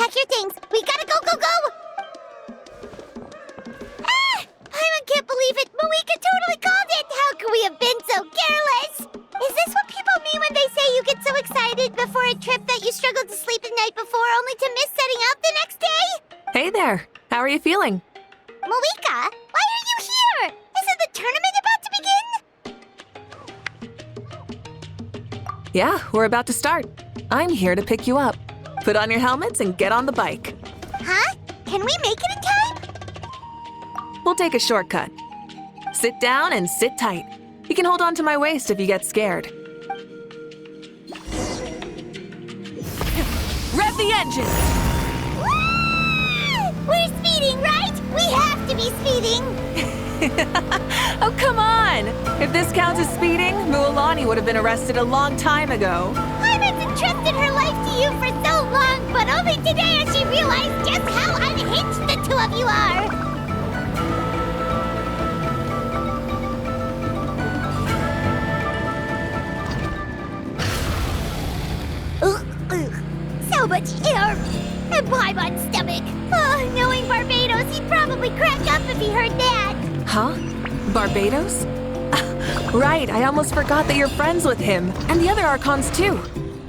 pack your things. We gotta go, go, go! Ah! I can't believe it. Mavuika totally called it. How could we have been so careless? Is this what people mean when they say you get so excited before a trip that you struggle to sleep the night before only to miss setting out the next day? Hey there. How are you feeling? Mavuika, why are you here? Isn't the tournament about to begin? Yeah, we're about to start. I'm here to pick you up. Put on your helmets and get on the bike. Huh? Can we make it in time? We'll take a shortcut. Sit down and sit tight. You can hold on to my waist if you get scared. Rev the engine! Woo! We're speeding, right? We have to be speeding! Oh, come on! If this counts as speeding, Mualani would have been arrested a long time ago. Ivan's entrusted her life to you for so long, but only today has she realized just how unhinged the two of you are! So much air! And Paimon's stomach! Oh, knowing Barbados, he'd probably crack up if he heard that! Huh? Barbados? Right, I almost forgot that you're friends with him. And the other Archons, too.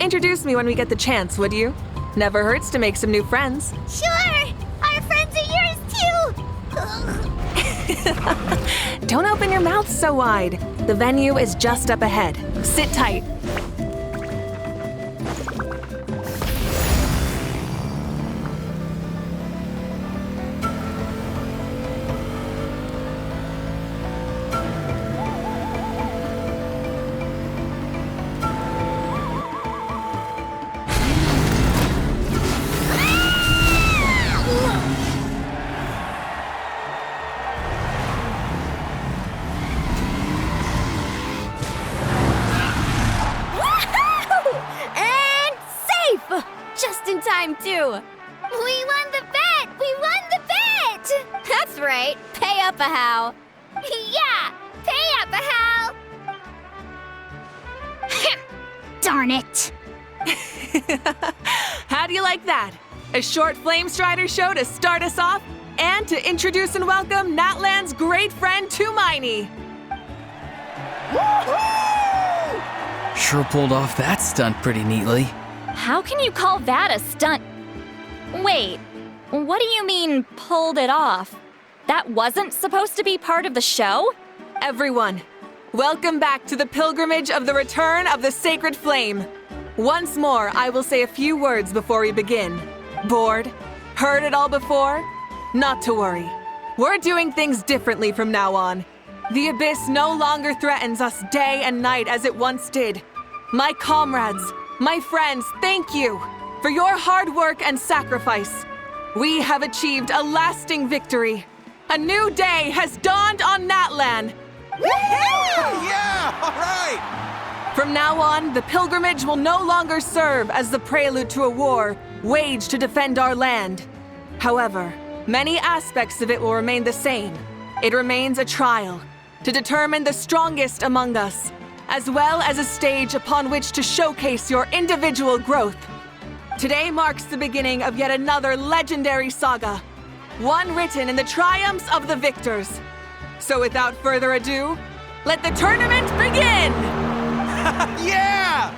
Introduce me when we get the chance, would you? Never hurts to make some new friends. Sure! Our friends are yours, too! Don't open your mouth so wide. The venue is just up ahead. Sit tight. Time too. We won the bet! We won the bet! That's right. Pay up a how. Yeah! Pay up, Hal! Darn it! How do you like that? A short Flame Strider show to start us off and to introduce and welcome Natlan's great friend Tumaini. Sure pulled off that stunt pretty neatly. How can you call that a stunt? Wait, what do you mean, pulled it off? That wasn't supposed to be part of the show? Everyone, welcome back to the pilgrimage of the return of the sacred flame. Once more, I will say a few words before we begin. Bored? Heard it all before? Not to worry. We're doing things differently from now on. The abyss no longer threatens us day and night as it once did. My comrades, my friends, thank you for your hard work and sacrifice. We have achieved a lasting victory. A new day has dawned on Natlan. Yeah! All right! From now on, the pilgrimage will no longer serve as the prelude to a war waged to defend our land. However, many aspects of it will remain the same. It remains a trial to determine the strongest among us, as well as a stage upon which to showcase your individual growth. Today marks the beginning of yet another legendary saga, one written in the triumphs of the victors. So without further ado, let the tournament begin! Yeah!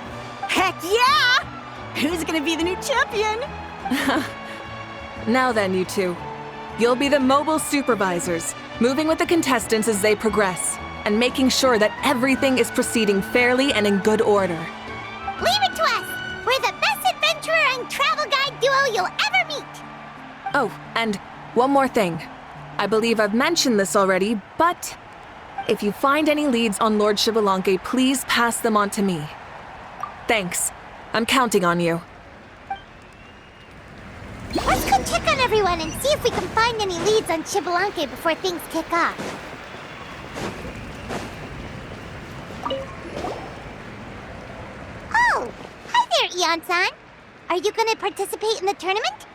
Heck yeah! Who's gonna be the new champion? Now then, you two. You'll be the mobile supervisors, moving with the contestants as they progress, and making sure that everything is proceeding fairly and in good order. Leave it to us! We're the best adventurer and travel guide duo you'll ever meet! Oh, and one more thing. I believe I've mentioned this already, but if you find any leads on Lord Xbalanque, please pass them on to me. Thanks. I'm counting on you. Let's go check on everyone and see if we can find any leads on Xbalanque before things kick off. Oh! Hi there, Eon-san! Are you gonna participate in the tournament?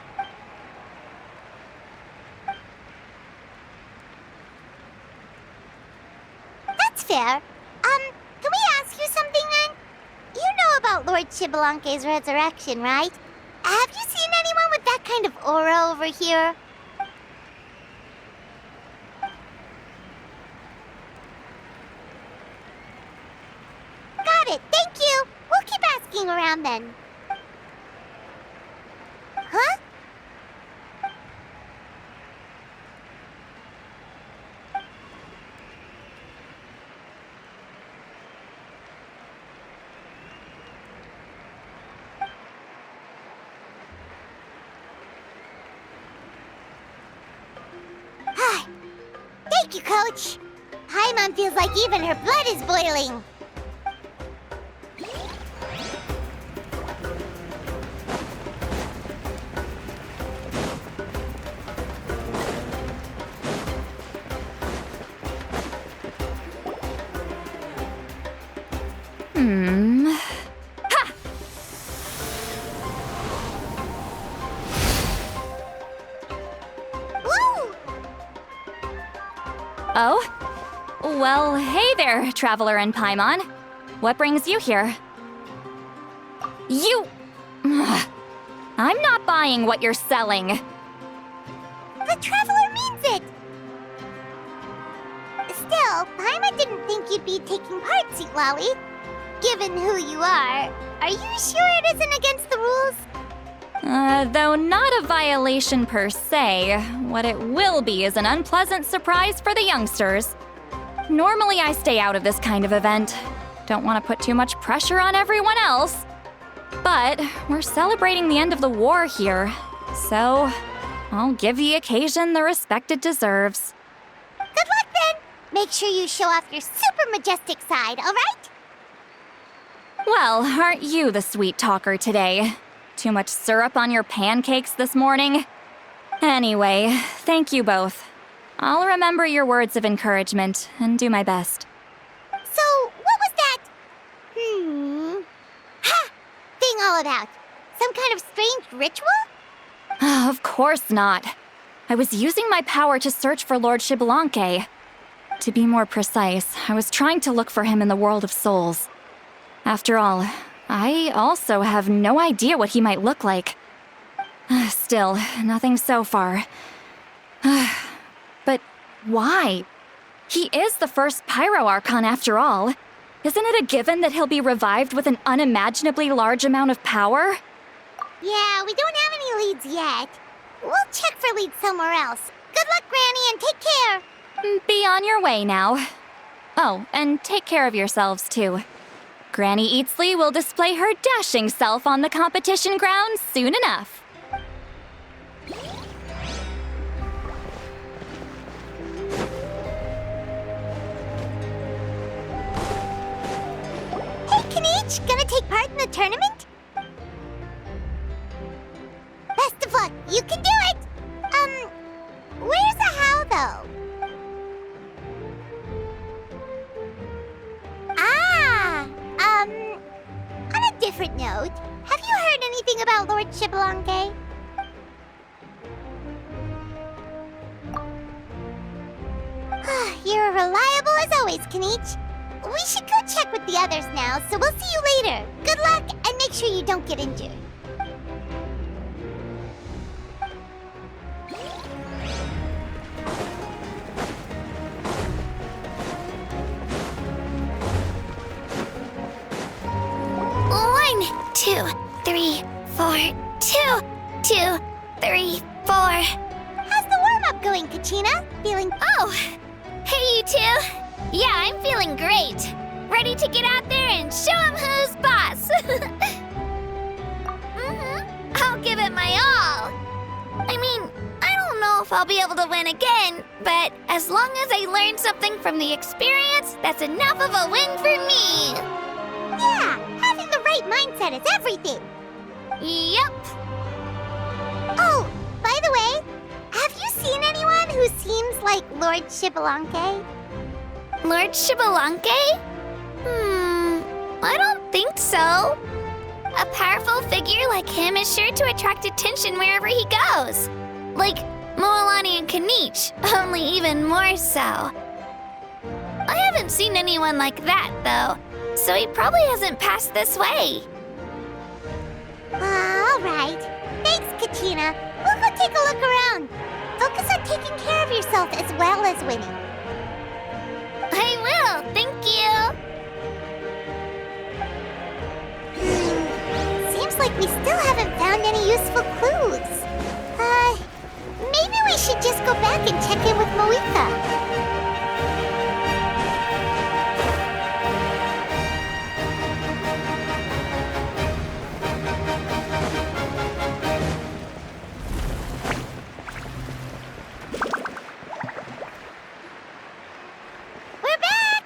That's fair. Can we ask you something then? You know about Lord Xbalanque's resurrection, right? Have you seen anyone with that kind aura over here? Got it, thank you! We'll keep asking around then. Huh? Thank you, Coach. Paimon feels like even her blood is boiling. Woo! Oh? Well, hey there, Traveler and Paimon. What brings you here? You... I'm not buying what you're selling. The Traveler means it! Still, Paimon didn't think you'd be taking part, Seatlolly. Given who you are you sure it isn't against the rules? Though not a violation per se, what it will be is an unpleasant surprise for the youngsters. Normally I stay out of this kind of event. Don't want to put too much pressure on everyone else. But we're celebrating the end of the war here, so I'll give the occasion the respect it deserves. Good luck then! Make sure you show off your super majestic side, alright? Well, aren't you the sweet talker today? Too much syrup on your pancakes this morning? Anyway, thank you both. I'll remember your words of encouragement and do my best. So, what was that? Ha! Thing all about? Some kind of strange ritual? Of course not. I was using my power to search for Lord Xbalanque. To be more precise, I was trying to look for him in the world of souls. After all, I also have no idea what he might look like. Still, nothing so far. But why? He is the first Pyro Archon after all. Isn't it a given that he'll be revived with an unimaginably large amount of power? Yeah, we don't have any leads yet. We'll check for leads somewhere else. Good luck, Granny, and take care. Be on your way now. Oh, and take care of yourselves too. Granny Eatsley will display her dashing self on the competition grounds soon enough. Hey, Kanich, gonna take part in the tournament? Best of luck, you can do it! Where's the how, though? On a different note, have you heard anything about Lord Xbalanque? You're reliable as always, Kanich. We should go check with the others now, so we'll see you later. Good luck, and make sure you don't get injured. One, 2, 3, 4, 2, 2, 3, 4. How's the warm-up going, Kachina? Feeling... Oh, hey you two. Yeah, I'm feeling great. Ready to get out there and show 'em who's boss. I'll give it my all. I mean, I don't know if I'll be able to win again, but as long as I learn something from the experience, that's enough of a win for me. Yeah, having the right mindset is everything. Yep. Oh, by the way, have you seen anyone who seems like Lord Xbalanque? Lord Xbalanque? I don't think so. A powerful figure like him is sure to attract attention wherever he goes. Like Moalani and Kanich, only even more so. I haven't seen anyone like that, though, so he probably hasn't passed this way. All right. Thanks, Katrina. We'll go take a look around. Focus on taking care of yourself as well as winning. I will, thank you. Seems like we still haven't found any useful clues. Maybe we should just go back and check in with Mavuika. We're back!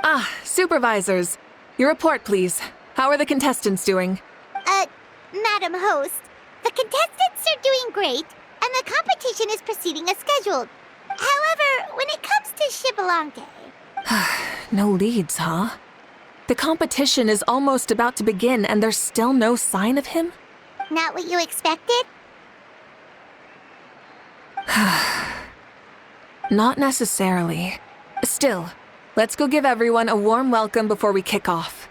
Ah, supervisors. Your report, please. How are the contestants doing? Madam Host, the contestants are doing great, and the competition is proceeding as scheduled. However, when it comes to Shibalanke, No leads, huh? The competition is almost about to begin and there's still no sign of him? not what you expected? Not necessarily. Still, let's go give everyone a warm welcome before we kick off.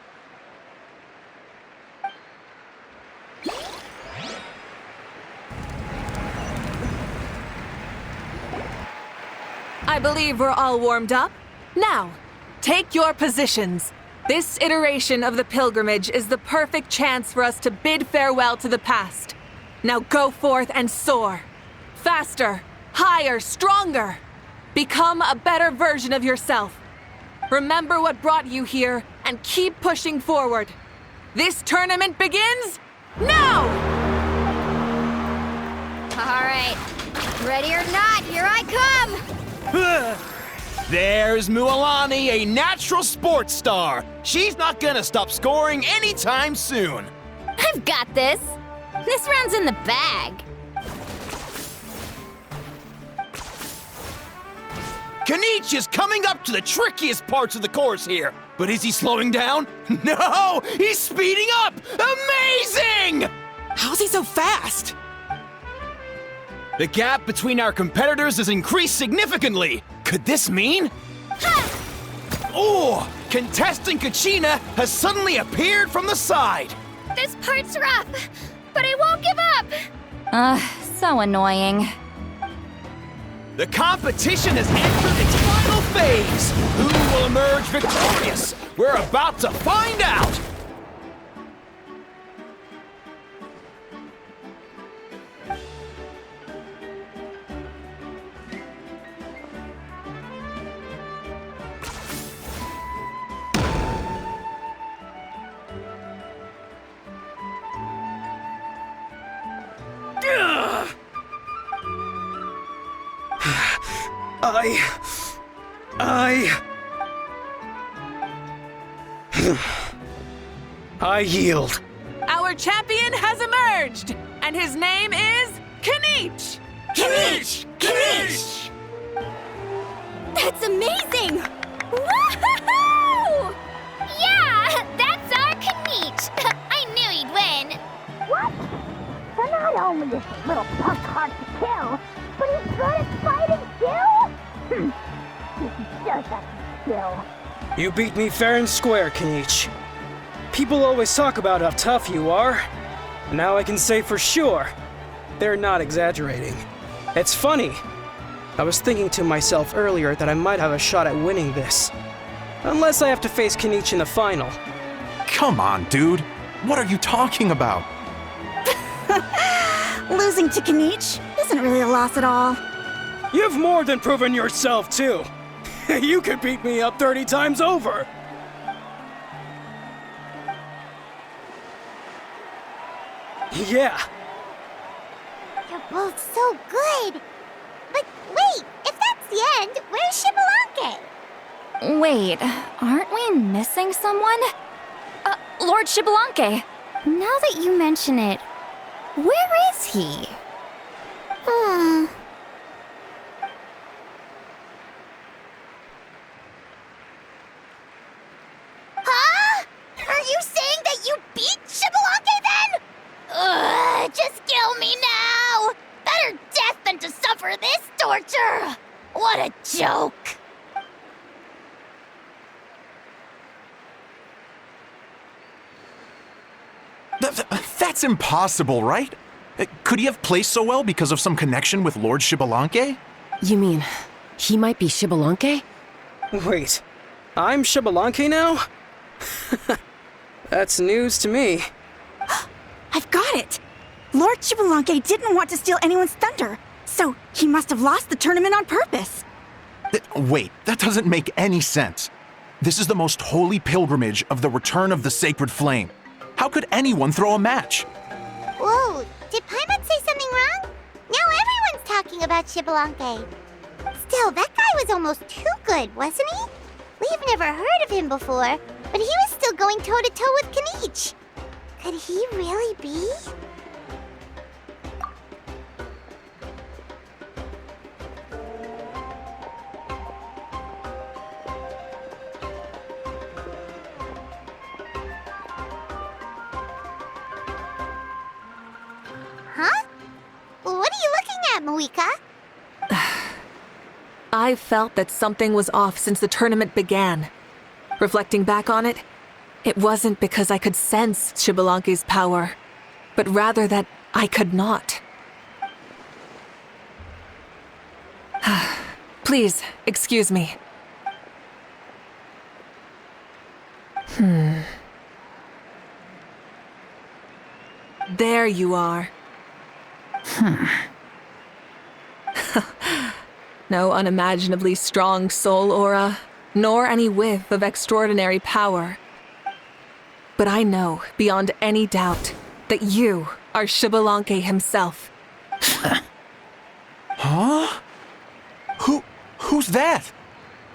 I believe we're all warmed up. Now, take your positions. This iteration of the pilgrimage is the perfect chance for us to bid farewell to the past. Now go forth and soar. Faster, higher, stronger. Become a better version of yourself. Remember what brought you here and keep pushing forward. This tournament begins now! All right. Ready or not, here I come! There's Mualani, a natural sports star. She's not gonna stop scoring anytime soon. I've got this. This round's in the bag. Kenichi is coming up to the trickiest parts of the course here. But is he slowing down? No! He's speeding up! Amazing! How's he so fast? The gap between our competitors has increased significantly. Could this mean? Oh! Contestant Kachina has suddenly appeared from the side. This part's rough, but I won't give up. So annoying. The competition has entered its final phase. Who will emerge victorious? We're about to find out. I yield. Our champion has emerged, and his name is Kenichi! Kenichi! Kenichi! That's amazing! Woohoo! Yeah, that's our Kenichi. I knew he'd win. What? So not only is this little punk hard to kill, but he's good at fighting too? He just has skill. You beat me fair and square, Kenichi. People always talk about how tough you are. Now I can say for sure, they're not exaggerating. It's funny. I was thinking to myself earlier that I might have a shot at winning this. Unless I have to face Kenichi in the final. Come on, dude. What are you talking about? Losing to Kenichi isn't really a loss at all. You've more than proven yourself, too. You could beat me up 30 times over. Yeah. You're both so good. But wait, if that's the end, where's Shibalanke? Wait, aren't we missing someone? Lord Shibalanke. Now that you mention it, where is he? Huh? Are you saying that you beat Shibalanke then? Just kill me now! Better death than to suffer this torture! What a joke! That's impossible, right? Could he have placed so well because of some connection with Lord Shibalanke? You mean, he might be Shibalanke? Wait, I'm Shibalanke now? That's news to me. I've got it! Lord Shibalanke didn't want to steal anyone's thunder, so he must have lost the tournament on purpose. Wait, that doesn't make any sense. This is the most holy pilgrimage of the return of the sacred flame. How could anyone throw a match? Whoa, did Paimon say something wrong? Now everyone's talking about Shibalanke. Still, that guy was almost too good, wasn't he? We've never heard of him before, but he was still going toe-to-toe with Kanichi. Could he really be? Huh? What are you looking at, Mavuika? I felt that something was off since the tournament began. Reflecting back on it, it wasn't because I could sense Shibalanke's power, but rather that I could not. Please, excuse me. There you are. No unimaginably strong soul aura, nor any whiff of extraordinary power. But I know, beyond any doubt, that you are Shibalanke himself. Huh? Who's that?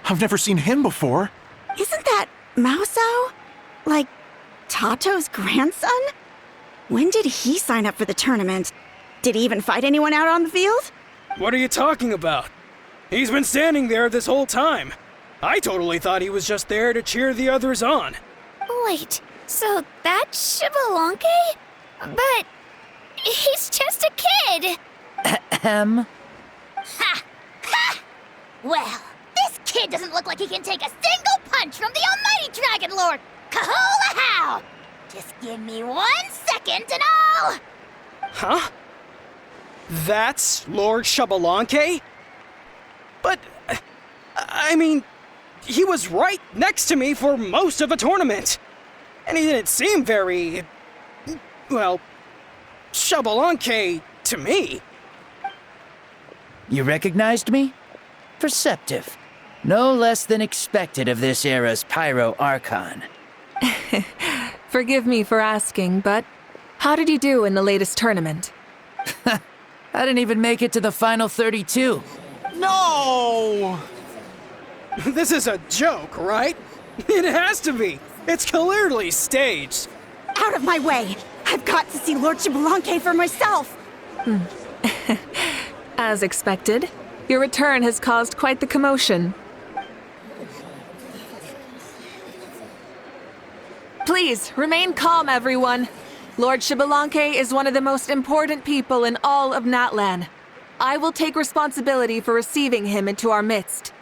I've never seen him before. Isn't that Mauso? Like, Tato's grandson? When did he sign up for the tournament? Did he even fight anyone out on the field? What are you talking about? He's been standing there this whole time. I totally thought he was just there to cheer the others on. Wait, so that's Shibalanke? But he's just a kid. Ha! Ha! Well, this kid doesn't look like he can take a single punch from the almighty Dragon Lord! Kahola how! Just give me 1 second and I'll... Huh? That's Lord Shibalanke? But, I mean, he was right next to me for most of the tournament. And he didn't seem very, well, Shibalanke to me. You recognized me? Perceptive. No less than expected of this era's Pyro Archon. Forgive me for asking, but how did you do in the latest tournament? I didn't even make it to the final 32. No! This is a joke, right? It has to be. It's clearly staged. Out of my way! I've got to see Lord Shibalanke for myself! As expected, your return has caused quite the commotion. Please, remain calm, everyone. Lord Shibalanke is one of the most important people in all of Natlan. I will take responsibility for receiving him into our midst.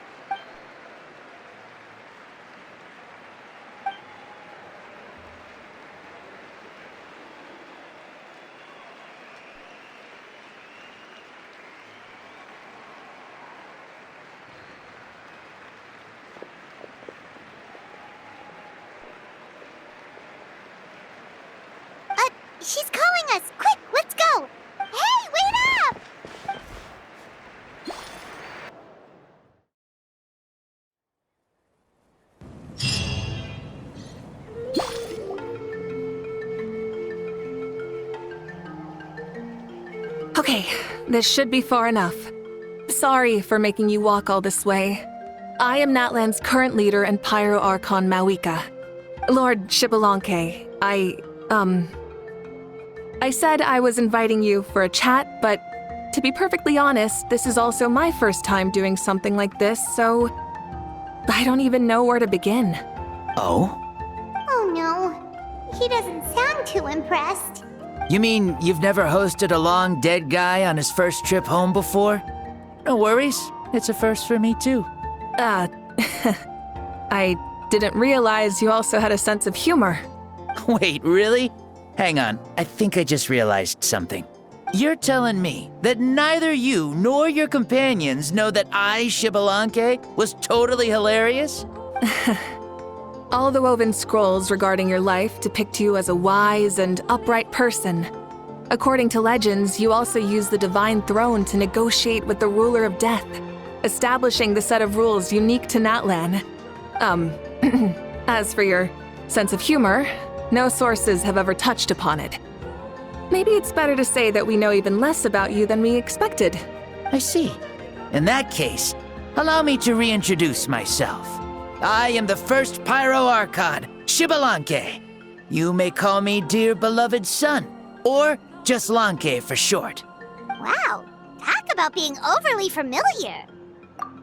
She's calling us! Quick, let's go! Hey, wait up! Okay, this should be far enough. Sorry for making you walk all this way. I am Natlan's current leader and Pyro Archon Mavuika. Lord Shibalanke, I said I was inviting you for a chat, but to be perfectly honest, this is also my first time doing something like this, so I don't even know where to begin. Oh? Oh no, he doesn't sound too impressed. You mean you've never hosted a long dead guy on his first trip home before? No worries, it's a first for me too. I didn't realize you also had a sense of humor. Wait, really? Hang on, I think I just realized something. You're telling me that neither you nor your companions know that I, Shibalanke, was totally hilarious? All the woven scrolls regarding your life depict you as a wise and upright person. According to legends, you also use the divine throne to negotiate with the ruler of death, establishing the set of rules unique to Natlan. As for your sense of humor, no sources have ever touched upon it. Maybe it's better to say that we know even less about you than we expected. I see. In that case, allow me to reintroduce myself. I am the first Pyro Archon, Shibalanke. You may call me dear beloved son, or just Lanke for short. Wow, talk about being overly familiar.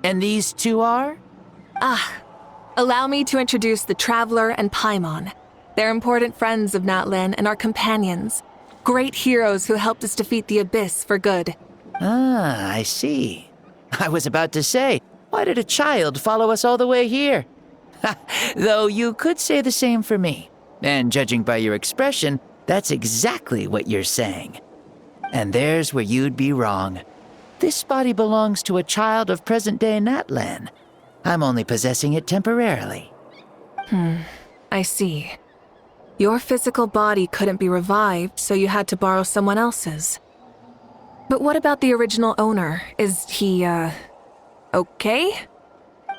And these two are? Allow me to introduce the Traveler and Paimon. They're important friends of Natlan and our companions. Great heroes who helped us defeat the Abyss for good. Ah, I see. I was about to say, why did a child follow us all the way here? Though you could say the same for me. And judging by your expression, that's exactly what you're saying. And there's where you'd be wrong. This body belongs to a child of present-day Natlan. I'm only possessing it temporarily. I see. Your physical body couldn't be revived, so you had to borrow someone else's. But what about the original owner? Is he, okay?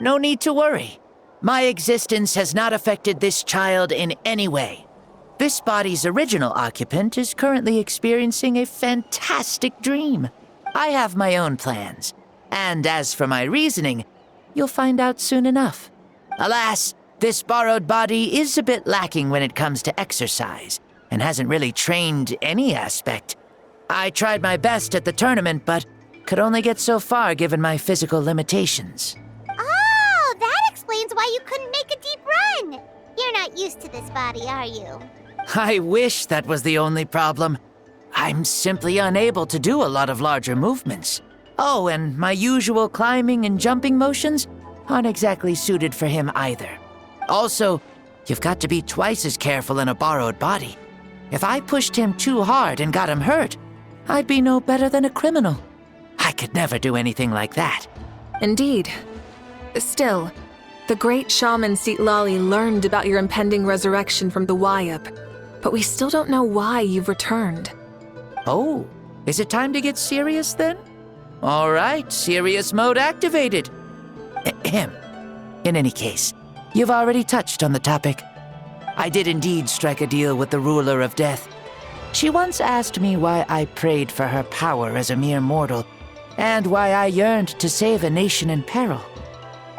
No need to worry. My existence has not affected this child in any way. This body's original occupant is currently experiencing a fantastic dream. I have my own plans. And as for my reasoning, you'll find out soon enough. Alas, this borrowed body is a bit lacking when it comes to exercise, and hasn't really trained any aspect. I tried my best at the tournament, but could only get so far given my physical limitations. Oh, that explains why you couldn't make a deep run. You're not used to this body, are you? I wish that was the only problem. I'm simply unable to do a lot of larger movements. Oh, and my usual climbing and jumping motions aren't exactly suited for him either. Also, you've got to be twice as careful in a borrowed body. If I pushed him too hard and got him hurt, I'd be no better than a criminal. I could never do anything like that. Indeed. Still, the great shaman Seatlali learned about your impending resurrection from the Wayup, but we still don't know why you've returned. Oh, is it time to get serious then? All right, serious mode activated. Ahem. In any case, you've already touched on the topic. I did indeed strike a deal with the ruler of death. She once asked me why I prayed for her power as a mere mortal, and why I yearned to save a nation in peril.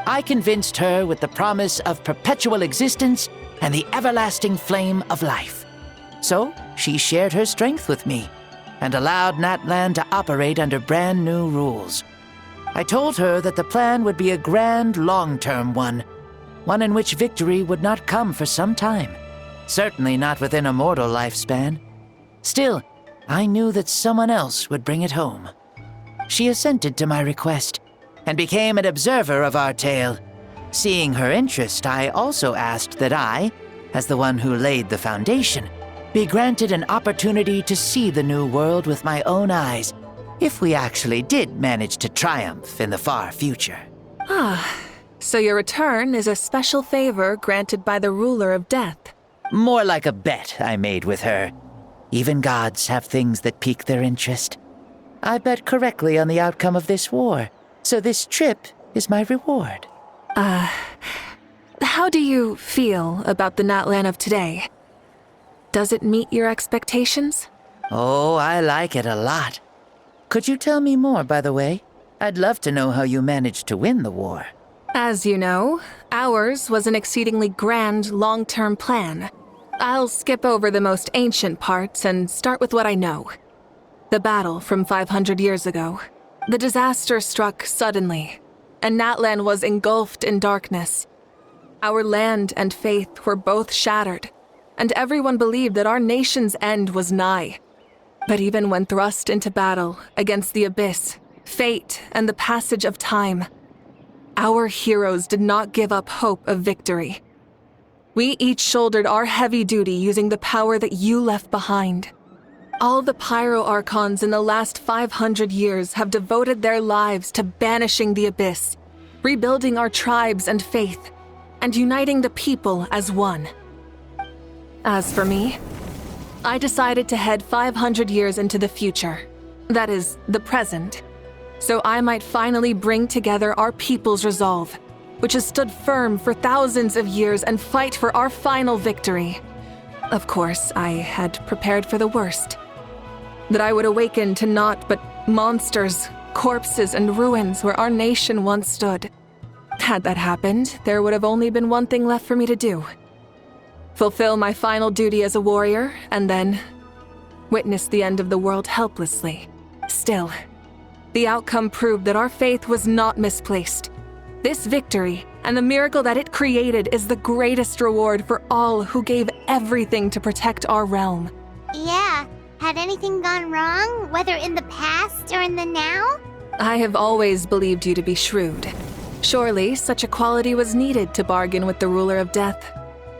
I convinced her with the promise of perpetual existence and the everlasting flame of life. So she shared her strength with me, and allowed Natlan to operate under brand new rules. I told her that the plan would be a grand, long-term one in which victory would not come for some time, certainly not within a mortal lifespan. Still, I knew that someone else would bring it home. She assented to my request, and became an observer of our tale. Seeing her interest, I also asked that I, as the one who laid the foundation, be granted an opportunity to see the new world with my own eyes, if we actually did manage to triumph in the far future. So your return is a special favor granted by the ruler of death. More like a bet I made with her. Even gods have things that pique their interest. I bet correctly on the outcome of this war, so this trip is my reward. How do you feel about the Natlan of today? Does it meet your expectations? Oh, I like it a lot. Could you tell me more, by the way? I'd love to know how you managed to win the war. As you know, ours was an exceedingly grand, long-term plan. I'll skip over the most ancient parts and start with what I know. The battle from 500 years ago. The disaster struck suddenly, and Natlan was engulfed in darkness. Our land and faith were both shattered, and everyone believed that our nation's end was nigh. But even when thrust into battle against the Abyss, fate, and the passage of time, our heroes did not give up hope of victory. We each shouldered our heavy duty using the power that you left behind. All the Pyro Archons in the last 500 years have devoted their lives to banishing the Abyss, rebuilding our tribes and faith, and uniting the people as one. As for me, I decided to head 500 years into the future, that is, the present, so I might finally bring together our people's resolve, which has stood firm for thousands of years, and fight for our final victory. Of course, I had prepared for the worst. That I would awaken to naught but monsters, corpses, and ruins where our nation once stood. Had that happened, there would have only been one thing left for me to do. Fulfill my final duty as a warrior, and then witness the end of the world helplessly. Still, the outcome proved that our faith was not misplaced. This victory, and the miracle that it created, is the greatest reward for all who gave everything to protect our realm. Yeah. Had anything gone wrong, whether in the past or in the now? I have always believed you to be shrewd. Surely, such a quality was needed to bargain with the ruler of death,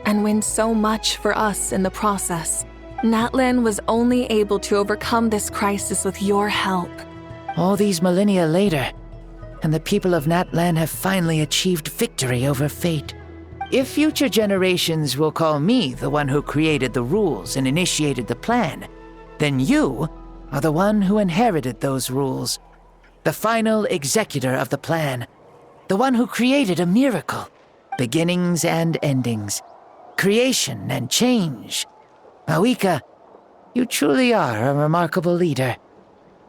and win so much for us in the process. Natlan was only able to overcome this crisis with your help. All these millennia later, and the people of Natlan have finally achieved victory over fate. If future generations will call me the one who created the rules and initiated the plan, then you are the one who inherited those rules. The final executor of the plan. The one who created a miracle. Beginnings and endings. Creation and change. Mavuika, you truly are a remarkable leader.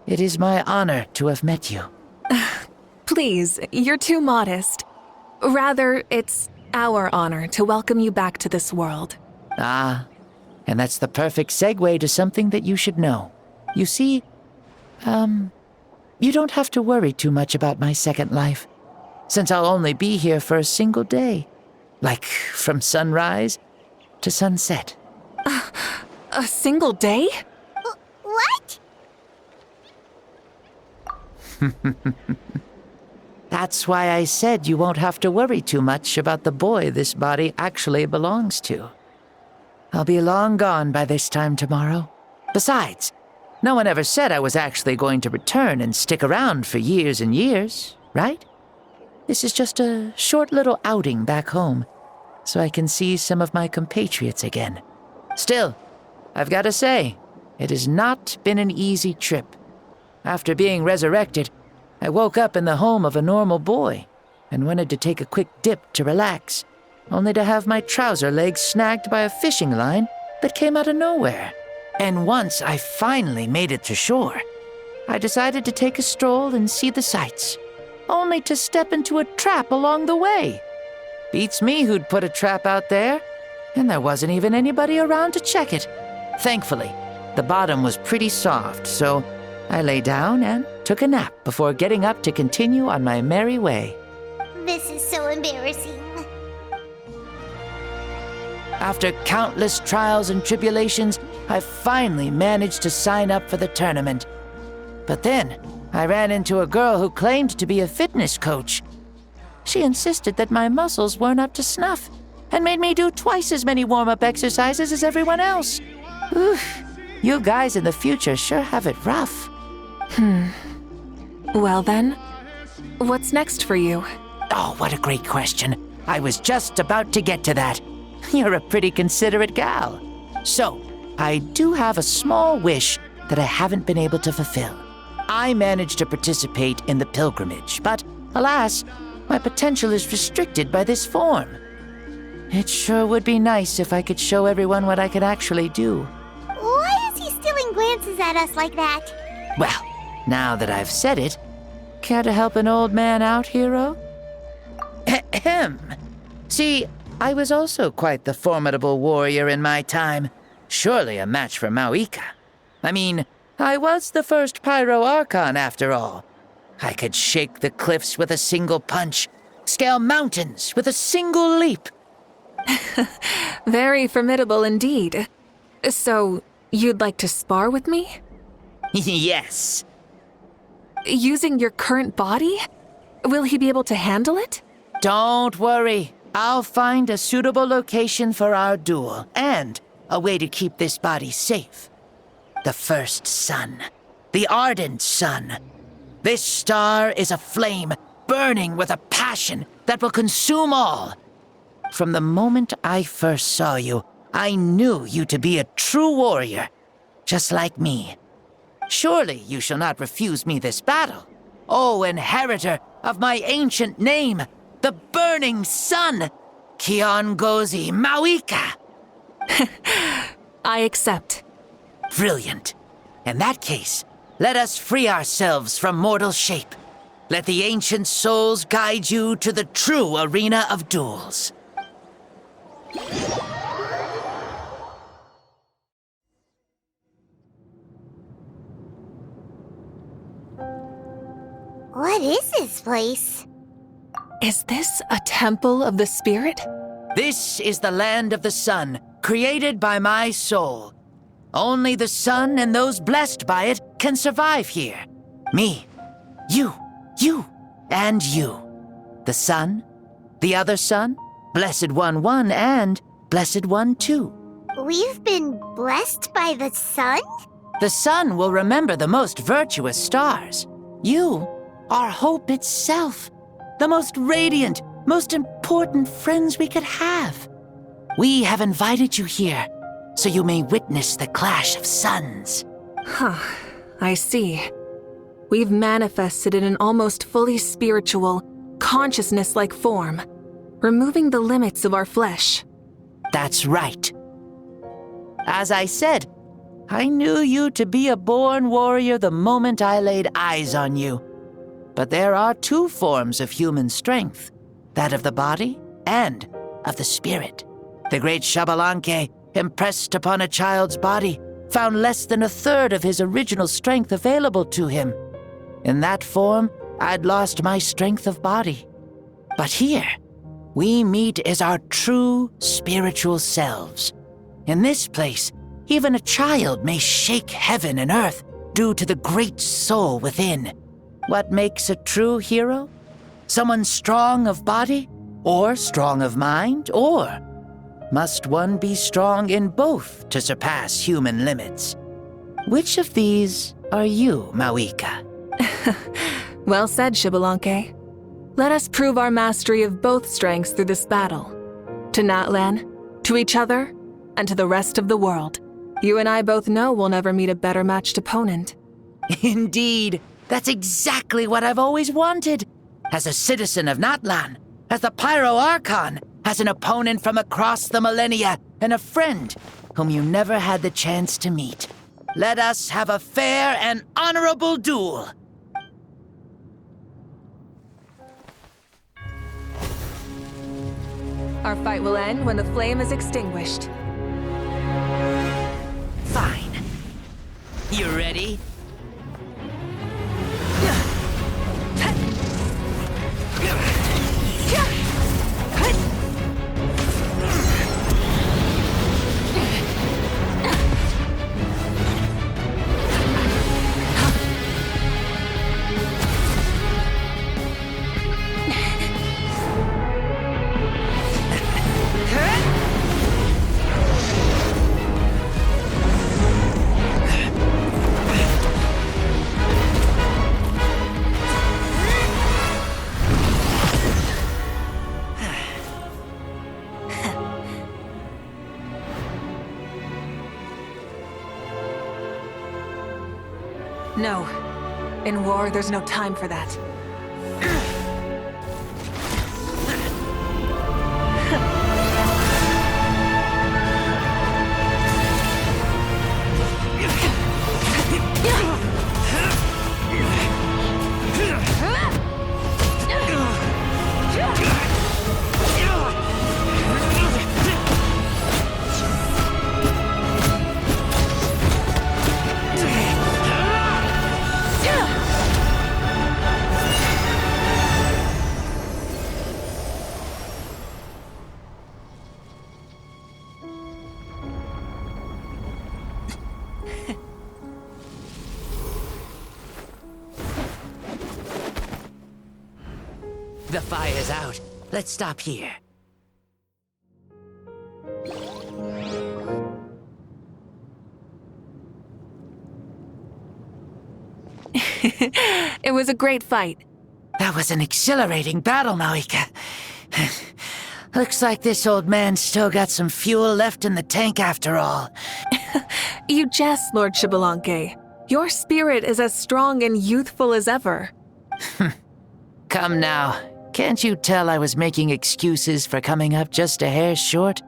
It is my honor to have met you. Please, you're too modest. Rather, it's our honor to welcome you back to this world. Ah, and that's the perfect segue to something that you should know. You see, you don't have to worry too much about my second life, since I'll only be here for a single day. Like, from sunrise to sunset. A single day? What? That's why I said you won't have to worry too much about the boy this body actually belongs to. I'll be long gone by this time tomorrow. Besides, no one ever said I was actually going to return and stick around for years and years, right? This is just a short little outing back home, so I can see some of my compatriots again. Still, I've got to say, it has not been an easy trip. After being resurrected, I woke up in the home of a normal boy and wanted to take a quick dip to relax, only to have my trouser legs snagged by a fishing line that came out of nowhere. And once I finally made it to shore, I decided to take a stroll and see the sights, only to step into a trap along the way. Beats me who'd put a trap out there, and there wasn't even anybody around to check it. Thankfully, the bottom was pretty soft, so I lay down and took a nap before getting up to continue on my merry way. This is so embarrassing. After countless trials and tribulations, I finally managed to sign up for the tournament. But then, I ran into a girl who claimed to be a fitness coach. She insisted that my muscles weren't up to snuff, and made me do twice as many warm-up exercises as everyone else. Oof, you guys in the future sure have it rough. Well then, what's next for you? Oh, what a great question. I was just about to get to that. You're a pretty considerate gal. So, I do have a small wish that I haven't been able to fulfill. I managed to participate in the pilgrimage, but alas, my potential is restricted by this form. It sure would be nice if I could show everyone what I could actually do. Why is he stealing glances at us like that? Well, now that I've said it, care to help an old man out, hero? Ahem. See, I was also quite the formidable warrior in my time. Surely a match for Mavuika. I mean, I was the first Pyro Archon after all. I could shake the cliffs with a single punch, scale mountains with a single leap. Very formidable indeed. So, you'd like to spar with me? Yes. Using your current body? Will he be able to handle it? Don't worry. I'll find a suitable location for our duel, and a way to keep this body safe. the first sun, the ardent sun. This star is a flame burning with a passion that will consume all. From the moment I first saw you, I knew you to be a true warrior, just like me. Surely you shall not refuse me this battle, O inheritor of my ancient name, the burning sun, Kiongozi Mavuika. I accept. Brilliant. In that case, let us free ourselves from mortal shape. Let the ancient souls guide you to the true arena of duels. What is this place? Is this a temple of the spirit? This is the land of the sun, created by my soul. Only the sun and those blessed by it can survive here. Me, you, and you. The sun, the other sun, Blessed One 1, and Blessed One 2. We've been blessed by the sun? The sun will remember the most virtuous stars. You are hope itself, the most radiant, most important friends we could have. We have invited you here so you may witness the clash of suns. Huh, I see. We've manifested in an almost fully spiritual, consciousness-like form, removing the limits of our flesh. That's right. As I said, I knew you to be a born warrior the moment I laid eyes on you. But there are two forms of human strength, that of the body and of the spirit. The great Xbalanque, impressed upon a child's body, found less than a third of his original strength available to him. In that form, I'd lost my strength of body. But here, we meet as our true spiritual selves. In this place, even a child may shake heaven and earth due to the great soul within. What makes a true hero? Someone strong of body, or strong of mind, or must one be strong in both to surpass human limits? Which of these are you, Mavuika? Well said, Xbalanque. Let us prove our mastery of both strengths through this battle. To Natlan, to each other, and to the rest of the world. You and I both know we'll never meet a better matched opponent. Indeed. That's exactly what I've always wanted. As a citizen of Natlan, as the Pyro Archon, as an opponent from across the millennia, and a friend whom you never had the chance to meet. Let us have a fair and honorable duel. Our fight will end when the flame is extinguished. Fine. You ready? No. In war, there's no time for that. The fire's out. Let's stop here. It was a great fight. That was an exhilarating battle, Mavuika. Looks like this old man's still got some fuel left in the tank after all. You jest, Lord Xbalanque. Your spirit is as strong and youthful as ever. Come now. Can't you tell I was making excuses for coming up just a hair short?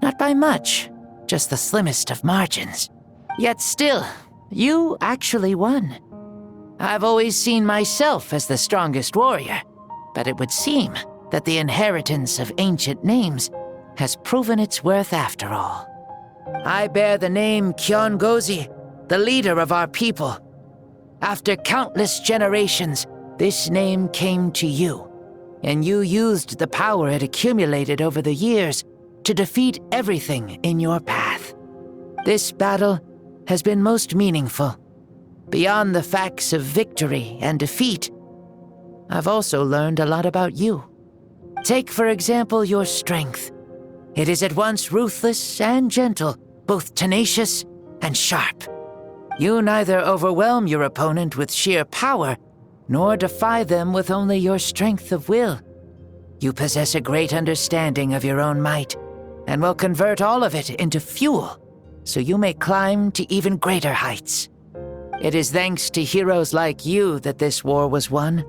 Not by much, just the slimmest of margins. Yet still, you actually won. I've always seen myself as the strongest warrior, but it would seem that the inheritance of ancient names has proven its worth after all. I bear the name Kiongozi, the leader of our people. After countless generations, this name came to you, and you used the power it accumulated over the years to defeat everything in your path. This battle has been most meaningful. Beyond the facts of victory and defeat, I've also learned a lot about you. Take, for example, your strength. It is at once ruthless and gentle, both tenacious and sharp. You neither overwhelm your opponent with sheer power, nor defy them with only your strength of will. You possess a great understanding of your own might, and will convert all of it into fuel, so you may climb to even greater heights. It is thanks to heroes like you that this war was won.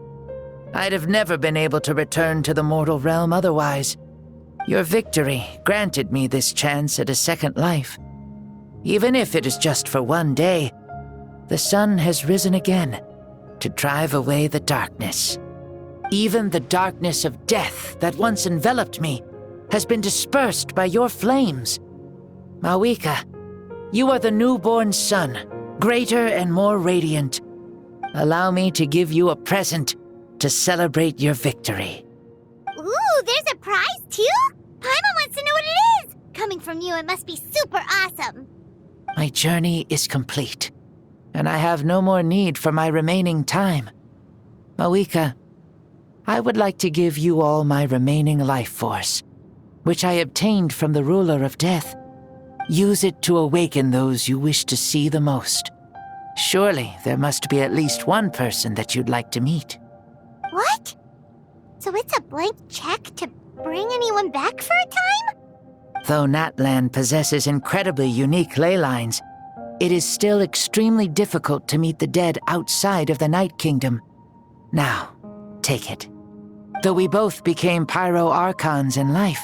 I'd have never been able to return to the mortal realm otherwise. Your victory granted me this chance at a second life. Even if it is just for one day, the sun has risen again to drive away the darkness. Even the darkness of death that once enveloped me has been dispersed by your flames. Mavuika, you are the newborn sun, greater and more radiant. Allow me to give you a present to celebrate your victory. Ooh, there's a prize too? Paimon wants to know what it is! Coming from you, it must be super awesome. My journey is complete, and I have no more need for my remaining time. Mavuika, I would like to give you all my remaining life force, which I obtained from the ruler of death. Use it to awaken those you wish to see the most. Surely there must be at least one person that you'd like to meet. What? So it's a blank check to bring anyone back for a time? Though Natlan possesses incredibly unique ley lines, it is still extremely difficult to meet the dead outside of the Night Kingdom. Now, take it. Though we both became Pyro Archons in life,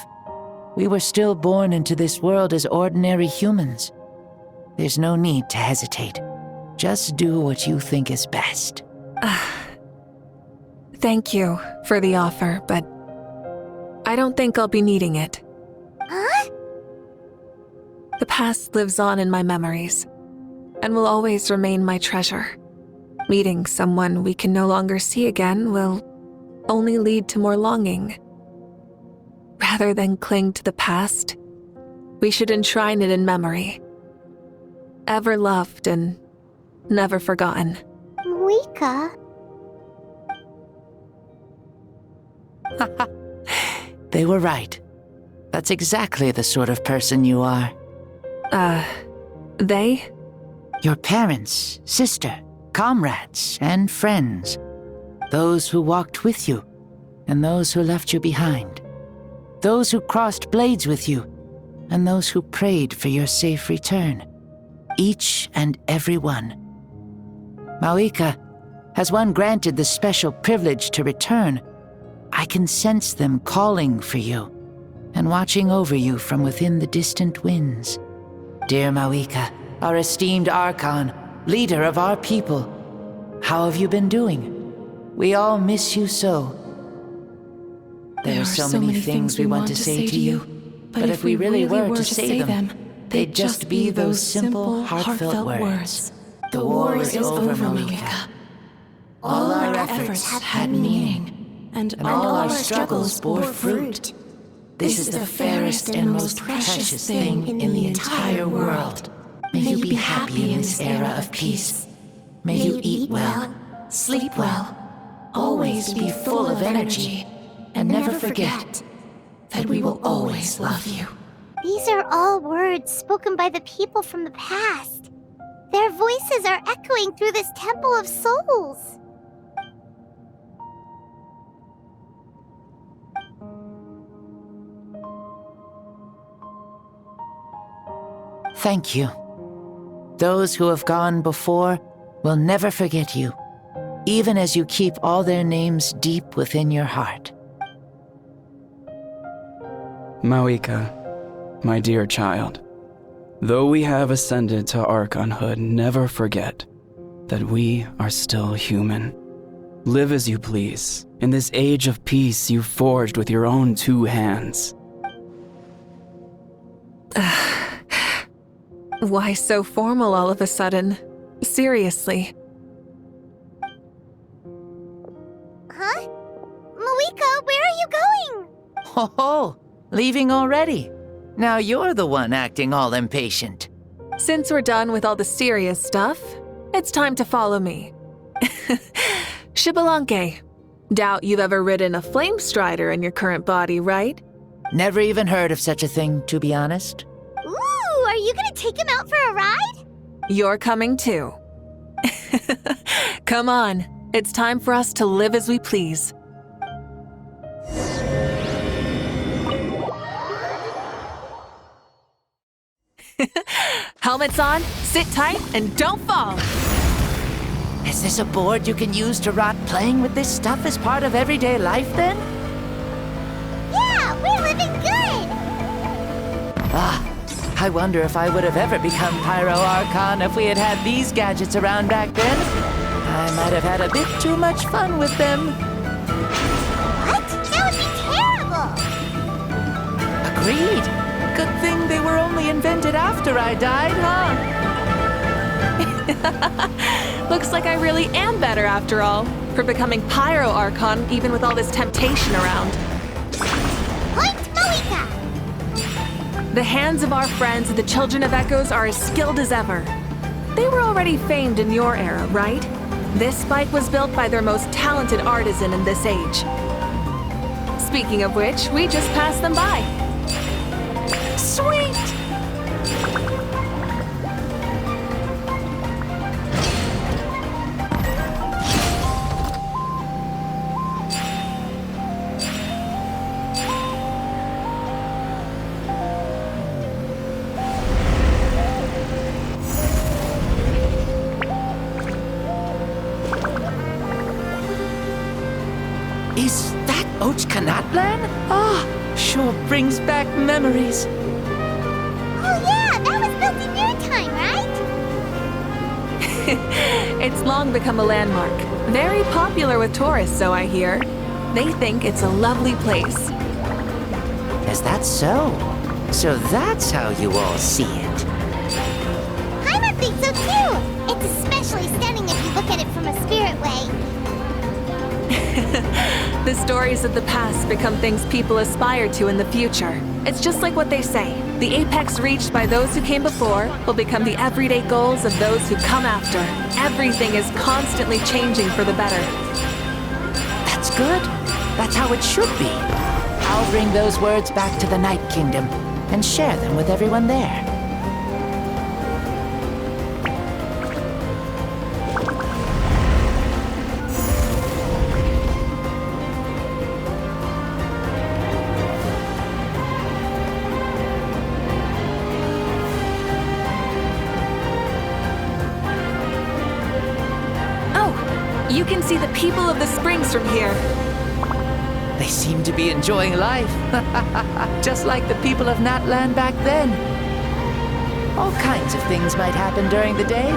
we were still born into this world as ordinary humans. There's no need to hesitate. Just do what you think is best. Thank you for the offer, but I don't think I'll be needing it. Huh? The past lives on in my memories, and will always remain my treasure. Meeting someone we can no longer see again will only lead to more longing. Rather than cling to the past, we should enshrine it in memory. Ever loved and never forgotten. Mavuika. They were right. That's exactly the sort of person you are. They? Your parents, sister, comrades, and friends. Those who walked with you, and those who left you behind. Those who crossed blades with you, and those who prayed for your safe return. Each and every one. Mavuika, has one granted the special privilege to return, I can sense them calling for you, and watching over you from within the distant winds. Dear Mavuika, our esteemed Archon, leader of our people, how have you been doing? We all miss you so. There are so many things we want to say to you, but if we really were to say them, they'd just be those simple, heartfelt words. The war is over, Mavuika. All our efforts had meaning, and all our struggles bore fruit. This is the fairest and most precious thing in the entire world. May you be happy in this era of peace. May you eat well, sleep well, always be full of energy, and never forget that we will always love you. These are all words spoken by the people from the past. Their voices are echoing through this Temple of Souls. Thank you. Those who have gone before will never forget you, even as you keep all their names deep within your heart. Mavuika, my dear child, though we have ascended to Archonhood, never forget that we are still human. Live as you please, in this age of peace you forged with your own 2 hands. Why so formal all of a sudden? Seriously. Huh? Mavuika, where are you going? Ho ho! Leaving already? Now you're the one acting all impatient. Since we're done with all the serious stuff, it's time to follow me. Xbalanque, doubt you've ever ridden a flame strider in your current body, right? Never even heard of such a thing, to be honest. Ooh, are you gonna take him out for a ride? You're coming too. Come on, it's time for us to live as we please. Helmets on, sit tight, and don't fall! Is this a board you can use to rot playing with this stuff as part of everyday life, then? Yeah, we're living good! I wonder if I would have ever become Pyro Archon if we had had these gadgets around back then. I might have had a bit too much fun with them. What? That would be terrible! Agreed. Good thing they were only invented after I died, huh? Looks like I really am better after all, for becoming Pyro Archon even with all this temptation around. Point Mavuika! The hands of our friends, the Children of Echoes, are as skilled as ever. They were already famed in your era, right? This spike was built by their most talented artisan in this age. Speaking of which, we just passed them by. Sweet! Is that Ochkanatlan? Sure brings back memories. Oh yeah, that was built in your time, right? It's long become a landmark. Very popular with tourists, so I hear. They think it's a lovely place. Is that so? So that's how you all see it. Paimon thinks so too! It's especially stunning if you look at it from a spirit way. The stories of the past become things people aspire to in the future. It's just like what they say. The apex reached by those who came before will become the everyday goals of those who come after. Everything is constantly changing for the better. That's good. That's how it should be. I'll bring those words back to the Night Kingdom and share them with everyone there. You can see the people of the springs from here. They seem to be enjoying life. Just like the people of Natlan back then. All kinds of things might happen during the day,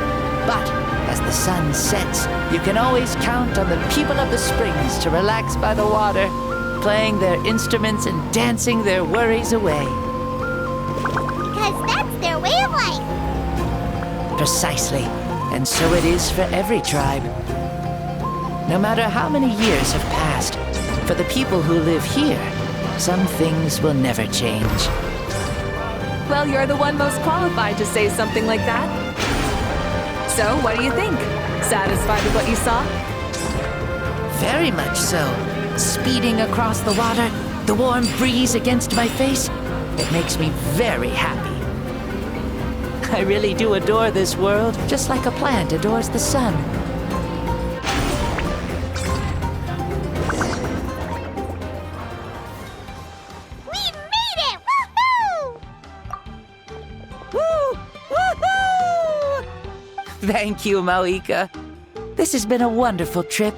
but as the sun sets, you can always count on the people of the springs to relax by the water, playing their instruments and dancing their worries away. Because that's their way of life. Precisely. And so it is for every tribe. No matter how many years have passed, for the people who live here, some things will never change. Well, you're the one most qualified to say something like that. So, what do you think? Satisfied with what you saw? Very much so. Speeding across the water, the warm breeze against my face, it makes me very happy. I really do adore this world, just like a plant adores the sun. We made it! Woohoo! Woo! Woohoo! Thank you, Mavuika. This has been a wonderful trip.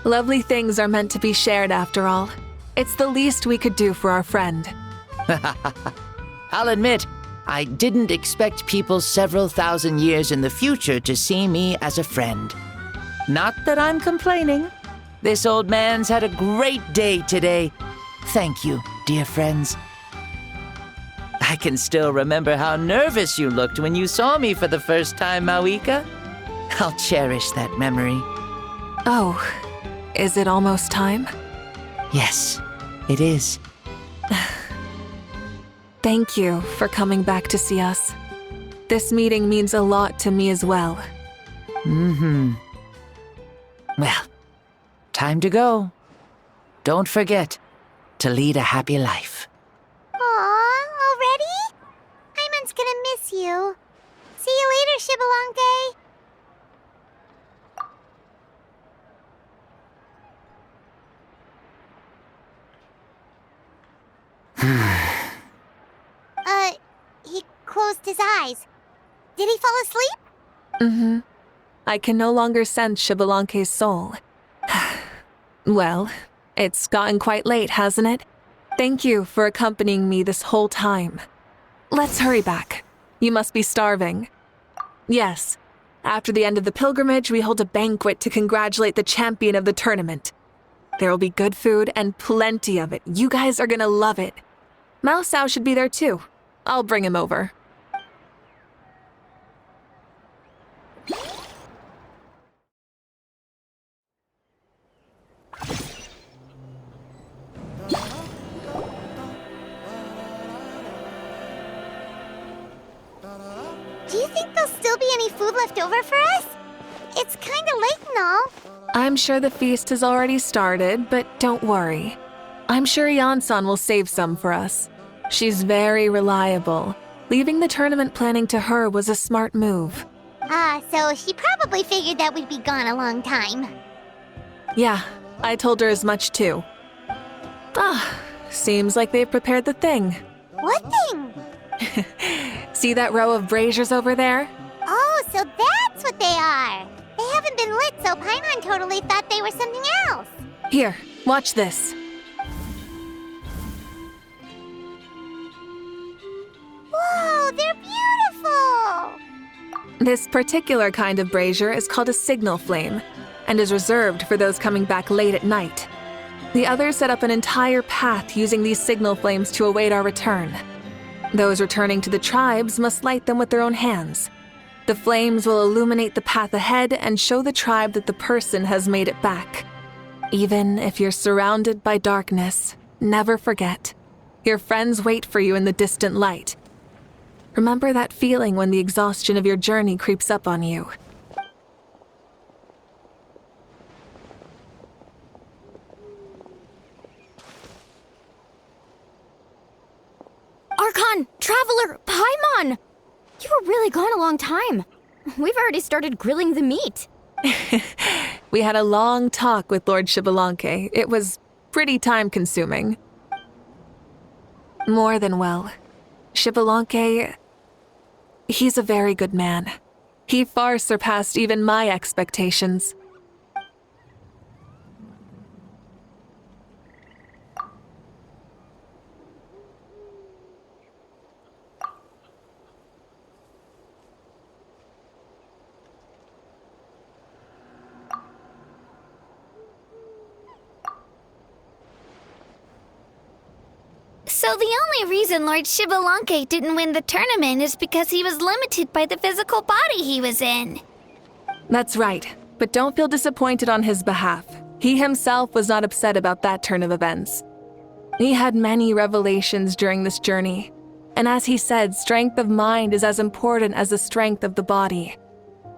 Lovely things are meant to be shared after all. It's the least we could do for our friend. I'll admit, I didn't expect people several thousand years in the future to see me as a friend. Not that I'm complaining. This old man's had a great day today. Thank you, dear friends. I can still remember how nervous you looked when you saw me for the first time, Mavuika. I'll cherish that memory. Oh, is it almost time? Yes, it is. Thank you for coming back to see us. This meeting means a lot to me as well. Well, time to go. Don't forget to lead a happy life. Aw, already? Paimon's gonna miss you. See you later, Shibalonke. He closed his eyes. Did he fall asleep? I can no longer sense Shibalonke's soul. Well, it's gotten quite late, hasn't it? Thank you for accompanying me this whole time. Let's hurry back. You must be starving. Yes, after the end of the pilgrimage, we hold a banquet to congratulate the champion of the tournament. There will be good food and plenty of it. You guys are gonna love it. Mao Sao should be there too. I'll bring him over. Do you think there'll still be any food left over for us? It's kinda late and all. I'm sure the feast has already started, but don't worry. I'm sure Yansan will save some for us. She's very reliable. Leaving the tournament planning to her was a smart move. So she probably figured that we'd be gone a long time. Yeah, I told her as much too. Seems like they've prepared the thing. What thing? See that row of braziers over there? Oh, so that's what they are. They haven't been lit, so Paimon totally thought they were something else. Here, watch this. Whoa, they're beautiful! This particular kind of brazier is called a signal flame and is reserved for those coming back late at night. The others set up an entire path using these signal flames to await our return. Those returning to the tribes must light them with their own hands. The flames will illuminate the path ahead and show the tribe that the person has made it back. Even if you're surrounded by darkness, never forget. Your friends wait for you in the distant light. Remember that feeling when the exhaustion of your journey creeps up on you. Archon! Traveler! Paimon! You were really gone a long time. We've already started grilling the meat. We had a long talk with Lord Shibalonke. It was pretty time-consuming. More than well. Shibalonke, he's a very good man. He far surpassed even my expectations. So the only reason Lord Shibalonke didn't win the tournament is because he was limited by the physical body he was in. That's right, but don't feel disappointed on his behalf. He himself was not upset about that turn of events. He had many revelations during this journey, and as he said, strength of mind is as important as the strength of the body.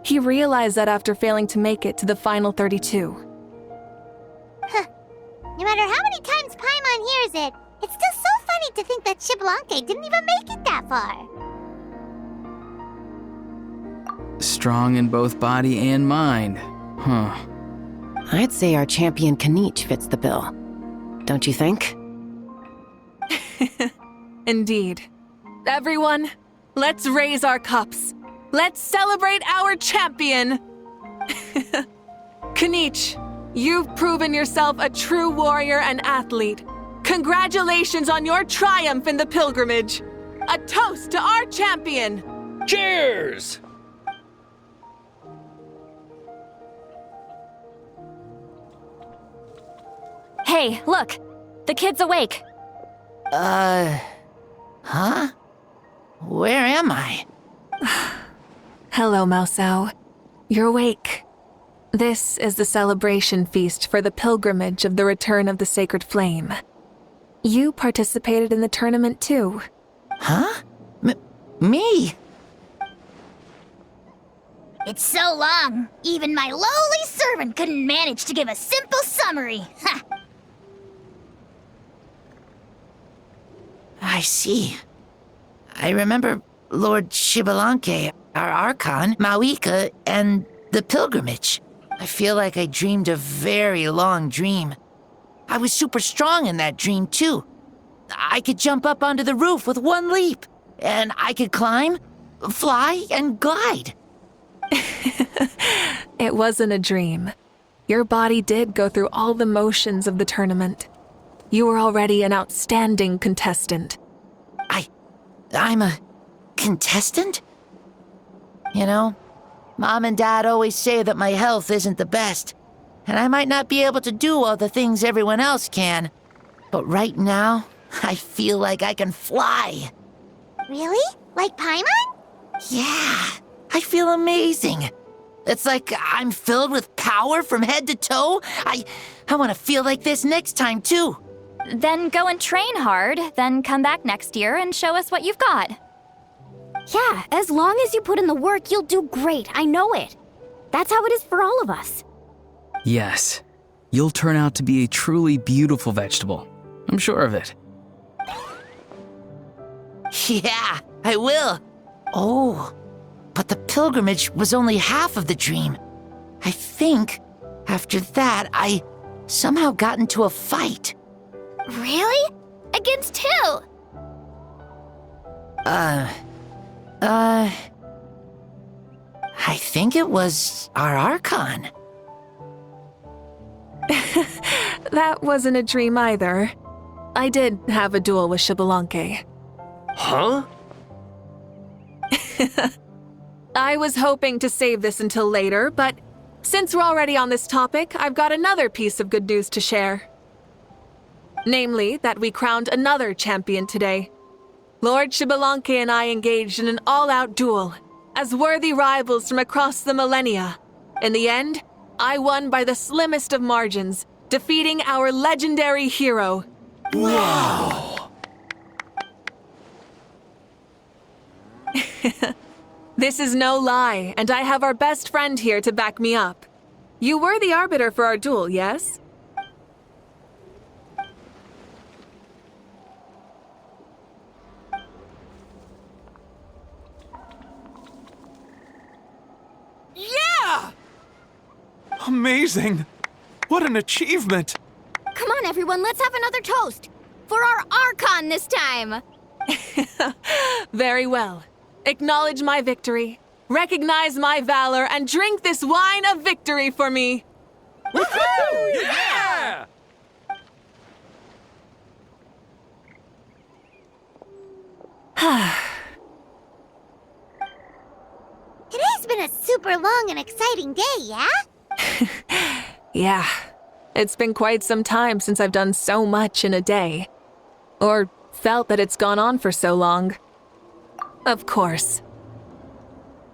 He realized that after failing to make it to the final 32. No matter how many times Paimon hears it, it's still so funny funny to think that Xbalanque didn't even make it that far. Strong in both body and mind. Huh. I'd say our champion Kanich fits the bill. Don't you think? Indeed. Everyone, let's raise our cups. Let's celebrate our champion! Kanich, you've proven yourself a true warrior and athlete. Congratulations on your triumph in the pilgrimage. A toast to our champion! Cheers! Hey, look! The kid's awake. Huh? Where am I? Hello, Mausau. You're awake. This is the celebration feast for the pilgrimage of the return of the Sacred Flame. You participated in the tournament too. Huh? Me? It's so long, even my lowly servant couldn't manage to give a simple summary. Ha! I see. I remember Lord Xbalanque, our Archon, Mavuika, and the pilgrimage. I feel like I dreamed a very long dream. I was super strong in that dream, too. I could jump up onto the roof with one leap, and I could climb, fly, and glide. It wasn't a dream. Your body did go through all the motions of the tournament. You were already an outstanding contestant. I'm a contestant? You know, Mom and Dad always say that my health isn't the best, and I might not be able to do all the things everyone else can. But right now, I feel like I can fly. Really? Like Paimon? Yeah, I feel amazing. It's like I'm filled with power from head to toe. I want to feel like this next time, too. Then go and train hard, then come back next year and show us what you've got. Yeah, as long as you put in the work, you'll do great. I know it. That's how it is for all of us. Yes. You'll turn out to be a truly beautiful vegetable. I'm sure of it. Yeah, I will. Oh, but the pilgrimage was only half of the dream. I think after that, I somehow got into a fight. Really? Against who? I think it was our Archon. That wasn't a dream either. I did have a duel with Xbalanque. Huh? I was hoping to save this until later, but since we're already on this topic, I've got another piece of good news to share. Namely, that we crowned another champion today. Lord Xbalanque and I engaged in an all-out duel, as worthy rivals from across the millennia. In the end, I won by the slimmest of margins, defeating our legendary hero. Wow! This is no lie, and I have our best friend here to back me up. You were the arbiter for our duel, yes? Yeah! Amazing! What an achievement! Come on, everyone, let's have another toast. For our Archon this time. Very well. Acknowledge my victory, recognize my valor, and drink this wine of victory for me. Woohoo! Yeah! Today's been a super long and exciting day, yeah? Yeah, it's been quite some time since I've done so much in a day. Or felt that it's gone on for so long. Of course.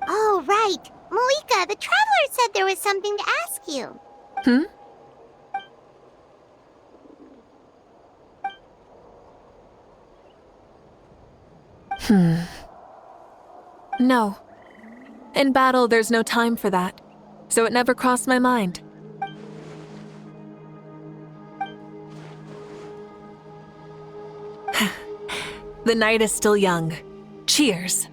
Oh, right. Mavuika, the Traveler said there was something to ask you. No. In battle, there's no time for that, so it never crossed my mind. The night is still young. Cheers.